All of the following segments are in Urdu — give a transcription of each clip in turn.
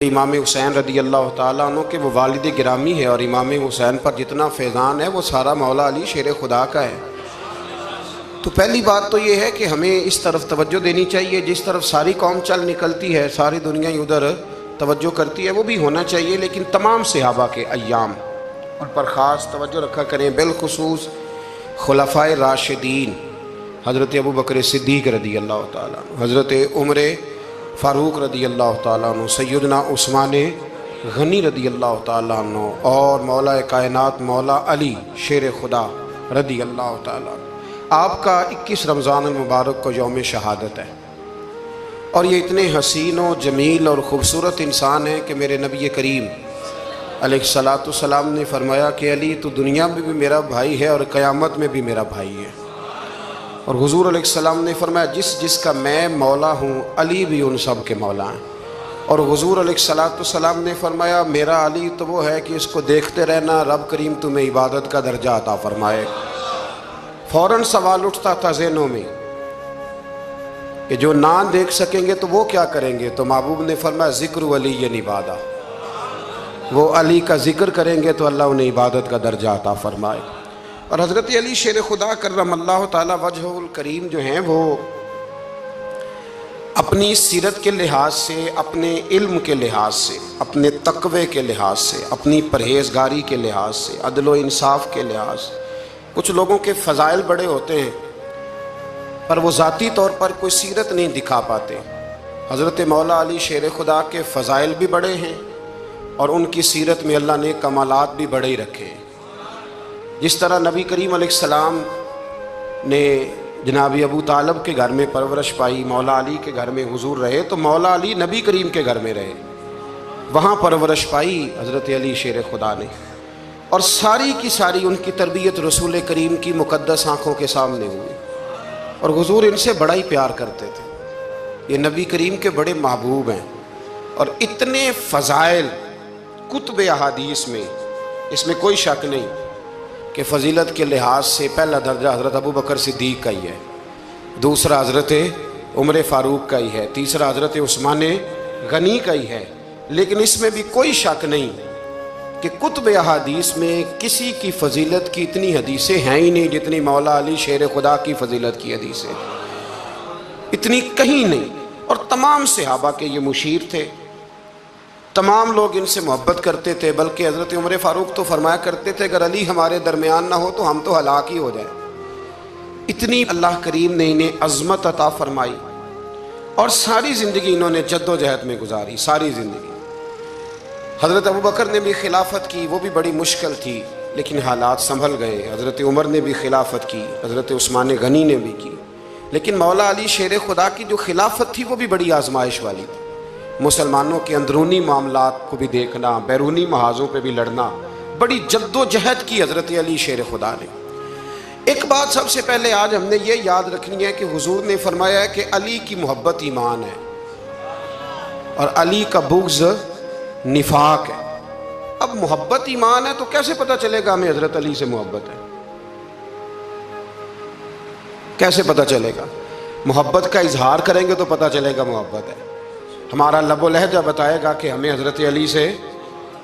امام حسین رضی اللہ تعالیٰ عنہ کہ وہ والد گرامی ہے، اور امام حسین پر جتنا فیضان ہے وہ سارا مولا علی شیر خدا کا ہے۔ تو پہلی بات تو یہ ہے کہ ہمیں اس طرف توجہ دینی چاہیے، جس طرف ساری قوم چل نکلتی ہے، ساری دنیا ہی ادھر توجہ کرتی ہے، وہ بھی ہونا چاہیے، لیکن تمام صحابہ کے ایام ان پر خاص توجہ رکھا کریں، بالخصوص خلفائے راشدین حضرت ابوبکر صدیق رضی اللہ تعالیٰ عنہ، حضرت عمر فاروق رضی اللہ تعالیٰ عنہ، سیدنا عثمان غنی رضی اللہ تعالیٰ عنہ، اور مولا کائنات مولا علی شیر خدا رضی اللہ تعالیٰ عنہ۔ آپ کا 21 رمضان المبارک کو یوم شہادت ہے، اور یہ اتنے حسین و جمیل اور خوبصورت انسان ہیں کہ میرے نبی کریم علیہ السلام نے فرمایا کہ علی تو دنیا میں بھی میرا بھائی ہے اور قیامت میں بھی میرا بھائی ہے، اور حضور علیہ السلام نے فرمایا جس کا میں مولا ہوں علی بھی ان سب کے مولا ہیں، اور حضور علیہ السلام نے فرمایا میرا علی تو وہ ہے کہ اس کو دیکھتے رہنا، رب کریم تمہیں عبادت کا درجہ عطا فرمائے۔ فوراً سوال اٹھتا تھا ذہنوں میں کہ جو نہ دیکھ سکیں گے تو وہ کیا کریں گے؟ تو محبوب نے فرمایا ذکر علی عبادہ، وہ علی کا ذکر کریں گے تو اللہ انہیں عبادت کا درجہ عطا فرمائے۔ اور حضرت علی شیر خدا کرم اللہ تعالی وجہ الکریم جو ہیں، وہ اپنی سیرت کے لحاظ سے، اپنے علم کے لحاظ سے، اپنے تقوی کے لحاظ سے، اپنی پرہیزگاری کے لحاظ سے، عدل و انصاف کے لحاظ سے، کچھ لوگوں کے فضائل بڑے ہوتے ہیں پر وہ ذاتی طور پر کوئی سیرت نہیں دکھا پاتے۔ حضرت مولا علی شیر خدا کے فضائل بھی بڑے ہیں، اور ان کی سیرت میں اللہ نے کمالات بھی بڑے ہی رکھے ہیں۔ جس طرح نبی کریم علیہ السلام نے جناب ابو طالب کے گھر میں پرورش پائی، مولا علی کے گھر میں حضور رہے، تو مولا علی نبی کریم کے گھر میں رہے، وہاں پرورش پائی حضرت علی شیر خدا نے، اور ساری کی ساری ان کی تربیت رسول کریم کی مقدس آنکھوں کے سامنے ہوئی، اور حضور ان سے بڑا ہی پیار کرتے تھے۔ یہ نبی کریم کے بڑے محبوب ہیں، اور اتنے فضائل کتب احادیث میں، اس میں کوئی شک نہیں کہ فضیلت کے لحاظ سے پہلا درجہ حضرت ابوبکر صدیق کا ہی ہے، دوسرا حضرت عمر فاروق کا ہی ہے، تیسرا حضرت عثمان غنی کا ہی ہے، لیکن اس میں بھی کوئی شک نہیں کہ کتب احادیث میں کسی کی فضیلت کی اتنی حدیثیں ہیں ہی نہیں جتنی مولا علی شیر خدا کی فضیلت کی حدیثیں، اتنی کہیں نہیں۔ اور تمام صحابہ کے یہ مشیر تھے، تمام لوگ ان سے محبت کرتے تھے، بلکہ حضرت عمر فاروق تو فرمایا کرتے تھے اگر علی ہمارے درمیان نہ ہو تو ہم تو ہلاک ہی ہو جائیں۔ اتنی اللہ کریم نے انہیں عظمت عطا فرمائی، اور ساری زندگی انہوں نے جد و جہد میں گزاری، ساری زندگی۔ حضرت ابوبکر نے بھی خلافت کی، وہ بھی بڑی مشکل تھی، لیکن حالات سنبھل گئے۔ حضرت عمر نے بھی خلافت کی، حضرت عثمان غنی نے بھی کی، لیکن مولا علی شیر خدا کی جو خلافت تھی وہ بھی بڑی آزمائش والی تھی۔ مسلمانوں کے اندرونی معاملات کو بھی دیکھنا، بیرونی محاذوں پہ بھی لڑنا، بڑی جد و جہد کی حضرت علی شیر خدا نے۔ ایک بات سب سے پہلے آج ہم نے یہ یاد رکھنی ہے کہ حضور نے فرمایا ہے کہ علی کی محبت ایمان ہے، اور علی کا بغض نفاق ہے۔ اب محبت ایمان ہے تو کیسے پتہ چلے گا ہمیں حضرت علی سے محبت ہے؟ کیسے پتہ چلے گا؟ محبت کا اظہار کریں گے تو پتہ چلے گا محبت ہے، ہمارا لب و لہجہ بتائے گا کہ ہمیں حضرت علی سے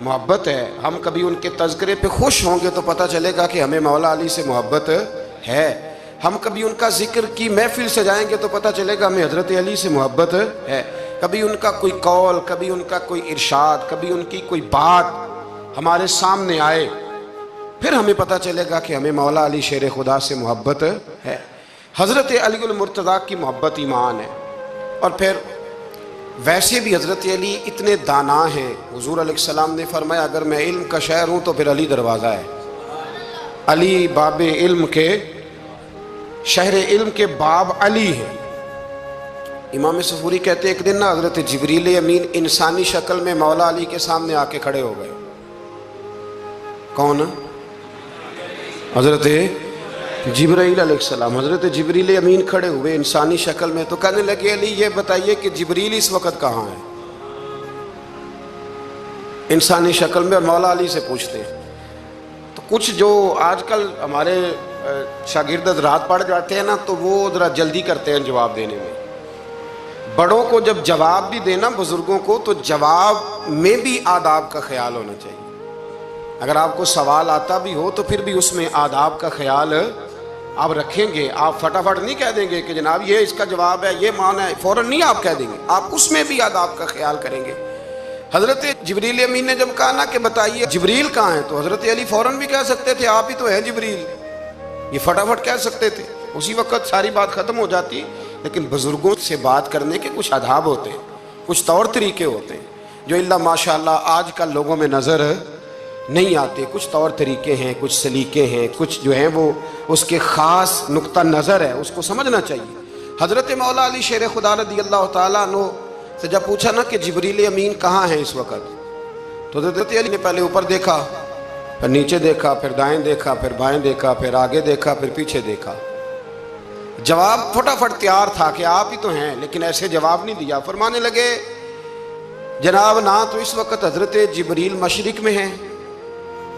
محبت ہے، ہم کبھی ان کے تذکرے پہ خوش ہوں گے تو پتہ چلے گا کہ ہمیں مولا علی سے محبت ہے، ہم کبھی ان کا ذکر کی محفل سے جائیں گے تو پتہ چلے گا ہمیں حضرت علی سے محبت ہے، کبھی ان کا کوئی قول، کبھی ان کا کوئی ارشاد، کبھی ان کی کوئی بات ہمارے سامنے آئے، پھر ہمیں پتہ چلے گا کہ ہمیں مولا علی شیر خدا سے محبت ہے۔ حضرت علی المرتضیٰ کی محبت ایمان ہے۔ اور پھر ویسے بھی حضرت علی اتنے دانا ہیں، حضور علیہ السلام نے فرمایا اگر میں علم کا شہر ہوں تو پھر علی دروازہ ہے، علی باب علم کے، شہر علم کے باب علی ہے۔ امام صفوری کہتے ہیں ایک دن نا حضرت جبریل امین انسانی شکل میں مولا علی کے سامنے آ کے کھڑے ہو گئے۔ کون؟ حضرت جبرائیل علیہ السلام۔ حضرت جبریل امین کھڑے ہوئے انسانی شکل میں، تو کہنے لگے علی یہ بتائیے کہ جبریل اس وقت کہاں ہے؟ انسانی شکل میں، اور مولا علی سے پوچھتے ہیں۔ تو کچھ جو آج کل ہمارے شاگرد رات پڑھ جاتے ہیں نا، تو وہ ذرا جلدی کرتے ہیں جواب دینے میں، بڑوں کو جب جواب بھی دینا بزرگوں کو تو جواب میں بھی آداب کا خیال ہونا چاہیے. اگر آپ کو سوال آتا بھی ہو تو پھر بھی اس میں آداب کا خیال آپ رکھیں گے. آپ فٹافٹ نہیں کہہ دیں گے کہ جناب یہ اس کا جواب ہے، یہ معنی ہے، فوراً نہیں آپ کہہ دیں گے. آپ اس میں بھی آداب کا خیال کریں گے. حضرت جبریل امین نے جب کہا نا کہ بتائیے جبریل کہاں ہیں، تو حضرت علی فوراً بھی کہہ سکتے تھے آپ ہی تو ہیں جبریل، یہ فٹافٹ کہہ سکتے تھے، اسی وقت ساری بات ختم ہو جاتی. لیکن بزرگوں سے بات کرنے کے کچھ آداب ہوتے ہیں، کچھ طور طریقے ہوتے ہیں جو اللہ ماشاءاللہ آج کل لوگوں میں نظر نہیں آتے. کچھ طور طریقے ہیں، کچھ سلیقے ہیں، کچھ جو ہیں وہ اس کے خاص نقطہ نظر ہے، اس کو سمجھنا چاہیے. حضرت مولا علی شیر خدا رضی اللہ تعالیٰ عنہ سے جب پوچھا نا کہ جبریل امین کہاں ہیں اس وقت، تو حضرت علی نے پہلے اوپر دیکھا، پھر نیچے دیکھا، پھر دائیں دیکھا، پھر بائیں دیکھا، پھر آگے دیکھا، پھر پیچھے دیکھا. جواب فٹافٹ تیار تھا کہ آپ ہی تو ہیں، لیکن ایسے جواب نہیں دیا. فرمانے لگے جناب نہ تو اس وقت حضرت جبریل مشرق میں ہیں،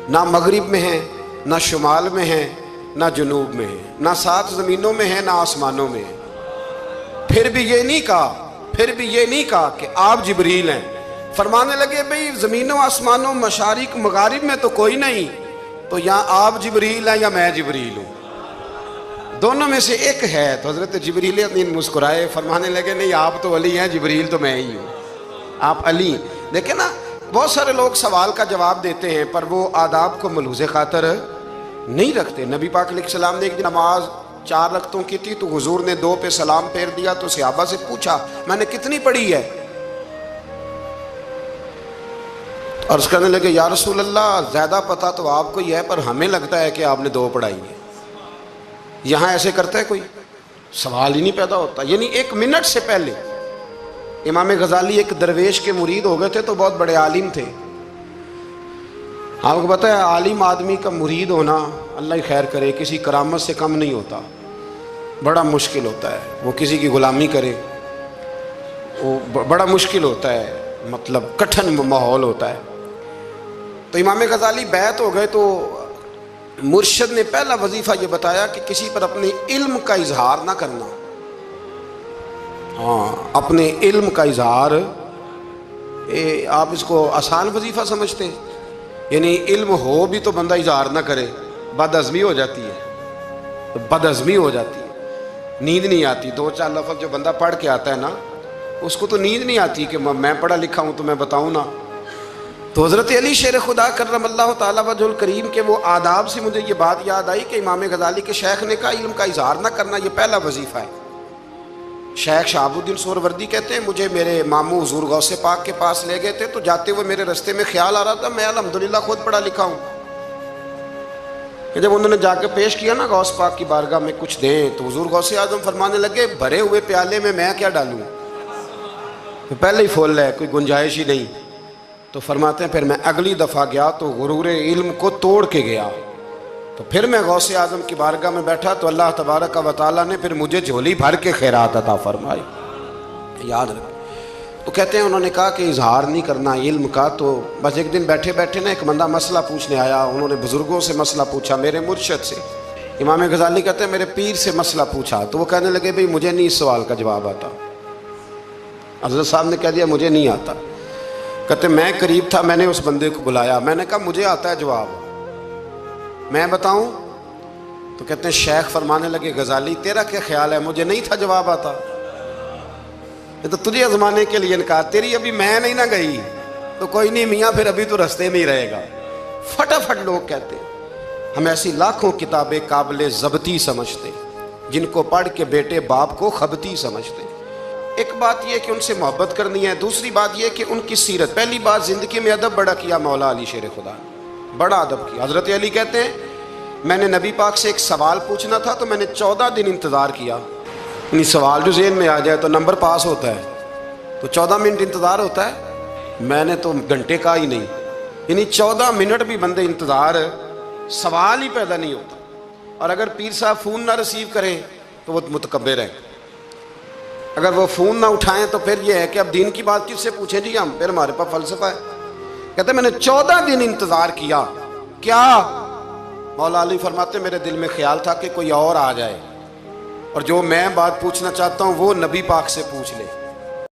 نہ مغرب میں ہیں، نہ شمال میں ہیں، نہ جنوب میں ہیں، نہ 7 زمینوں میں ہیں، نہ آسمانوں میں ہیں. پھر بھی یہ نہیں کہا کہ آپ جبریل ہیں. فرمانے لگے بھئی زمینوں آسمانوں مشارق مغارب میں تو کوئی نہیں، تو یا آپ جبریل ہیں یا میں جبریل ہوں، دونوں میں سے ایک ہے. تو حضرت جبریل امین مسکرائے، فرمانے لگے نہیں آپ تو علی ہیں، جبریل تو میں ہی ہوں، آپ علی. دیکھیں نا بہت سارے لوگ سوال کا جواب دیتے ہیں پر وہ آداب کو ملحوظ خاطر نہیں رکھتے. نبی پاک علیہ السلام نے ایک دن نماز 4 رکعتوں کی تھی تو حضور نے 2 پہ سلام پھیر دیا. تو صحابہ سے پوچھا میں نے کتنی پڑھی ہے؟ عرض کرنے لگے یا رسول اللہ زیادہ پتہ تو آپ کو ہی ہے پر ہمیں لگتا ہے کہ آپ نے 2 پڑھائی ہے. یہاں ایسے کرتا ہے کوئی؟ سوال ہی نہیں پیدا ہوتا. یعنی 1 منٹ سے پہلے امام غزالی ایک درویش کے مرید ہو گئے تھے تو بہت بڑے عالم تھے. آپ کو پتہ ہے عالم آدمی کا مرید ہونا اللہ ہی خیر کرے کسی کرامت سے کم نہیں ہوتا، بڑا مشکل ہوتا ہے. وہ کسی کی غلامی کرے وہ بڑا مشکل ہوتا ہے، مطلب کٹھن ماحول ہوتا ہے. تو امام غزالی بیعت ہو گئے تو مرشد نے پہلا وظیفہ یہ بتایا کہ کسی پر اپنے علم کا اظہار نہ کرنا. اپنے علم کا اظہار آپ اس کو آسان وظیفہ سمجھتے ہیں؟ یعنی علم ہو بھی تو بندہ اظہار نہ کرے، بد ہضمی ہو جاتی ہے، نیند نہیں آتی. 2-4 لفظ جو بندہ پڑھ کے آتا ہے نا اس کو تو نیند نہیں آتی کہ میں پڑھا لکھا ہوں تو میں بتاؤں نا. تو حضرت علی شیر خدا کرم اللہ تعالیٰ وجہ الکریم کے وہ آداب سے مجھے یہ بات یاد آئی کہ امام غزالی کے شیخ نے کہا علم کا اظہار نہ کرنا یہ پہلا وظیفہ ہے. شیخ شہاب الدین سہروردی کہتے ہیں مجھے میرے ماموں حضور غوث پاک کے پاس لے گئے تھے تو جاتے ہوئے میرے رستے میں خیال آ رہا تھا میں الحمدللہ خود پڑھا لکھا ہوں. کہ جب انہوں نے جا کے پیش کیا نا غوث پاک کی بارگاہ میں کچھ دیں تو حضور غوث اعظم فرمانے لگے بھرے ہوئے پیالے میں کیا ڈالوں، پہلے ہی فل ہے کوئی گنجائش ہی نہیں. تو فرماتے ہیں پھر میں اگلی دفعہ گیا تو غرور علم کو توڑ کے گیا. تو پھر میں غوث اعظم کی بارگاہ میں بیٹھا تو اللہ تبارک و تعالیٰ نے پھر مجھے جھولی بھر کے خیرات عطا فرمائی. یاد رکھ. تو کہتے ہیں انہوں نے کہا کہ اظہار نہیں کرنا علم کا. تو بس ایک دن بیٹھے بیٹھے نا ایک بندہ مسئلہ پوچھنے آیا، انہوں نے بزرگوں سے مسئلہ پوچھا، میرے مرشد سے. امام غزالی کہتے ہیں میرے پیر سے مسئلہ پوچھا تو وہ کہنے لگے بھئی مجھے نہیں اس سوال کا جواب آتا. حضرت صاحب نے کہہ دیا مجھے نہیں آتا. کہتے میں قریب تھا، میں نے اس بندے کو بلایا، میں نے کہا مجھے آتا ہے جواب، میں بتاؤں؟ تو کہتے ہیں شیخ فرمانے لگے غزالی تیرا کیا خیال ہے مجھے نہیں تھا جواب آتا؟ یہ تو تجھے آزمانے کے لیے انکار، تیری ابھی میں نہیں نہ گئی تو کوئی نہیں میاں پھر ابھی تو رستے میں ہی رہے گا. فٹافٹ لوگ کہتے ہیں. ہم ایسی لاکھوں کتابیں قابل ضبطی سمجھتے جن کو پڑھ کے بیٹے باپ کو خبتی سمجھتے. ایک بات یہ کہ ان سے محبت کرنی ہے، دوسری بات یہ کہ ان کی سیرت. پہلی بات زندگی میں ادب بڑا کیا مولا علی شیر خدا، بڑا ادب کیا. حضرت علی کہتے ہیں میں نے نبی پاک سے ایک سوال پوچھنا تھا تو میں نے 14 دن انتظار کیا. یعنی سوال جو ذہن میں آ جائے تو نمبر پاس ہوتا ہے تو 14 منٹ انتظار ہوتا ہے، میں نے تو گھنٹے کا ہی نہیں. یعنی 14 منٹ بھی بندے انتظار، سوال ہی پیدا نہیں ہوتا. اور اگر پیر صاحب فون نہ ریسیو کریں تو وہ متکبر ہیں، اگر وہ فون نہ اٹھائیں تو پھر یہ ہے کہ اب دین کی بات کس سے پوچھیں جی ہم، پھر ہمارے پاس فلسفہ ہے. کہتے ہیں میں نے 14 دن انتظار کیا. کیا؟ مولا علی فرماتے میرے دل میں خیال تھا کہ کوئی اور آ جائے اور جو میں بات پوچھنا چاہتا ہوں وہ نبی پاک سے پوچھ لے.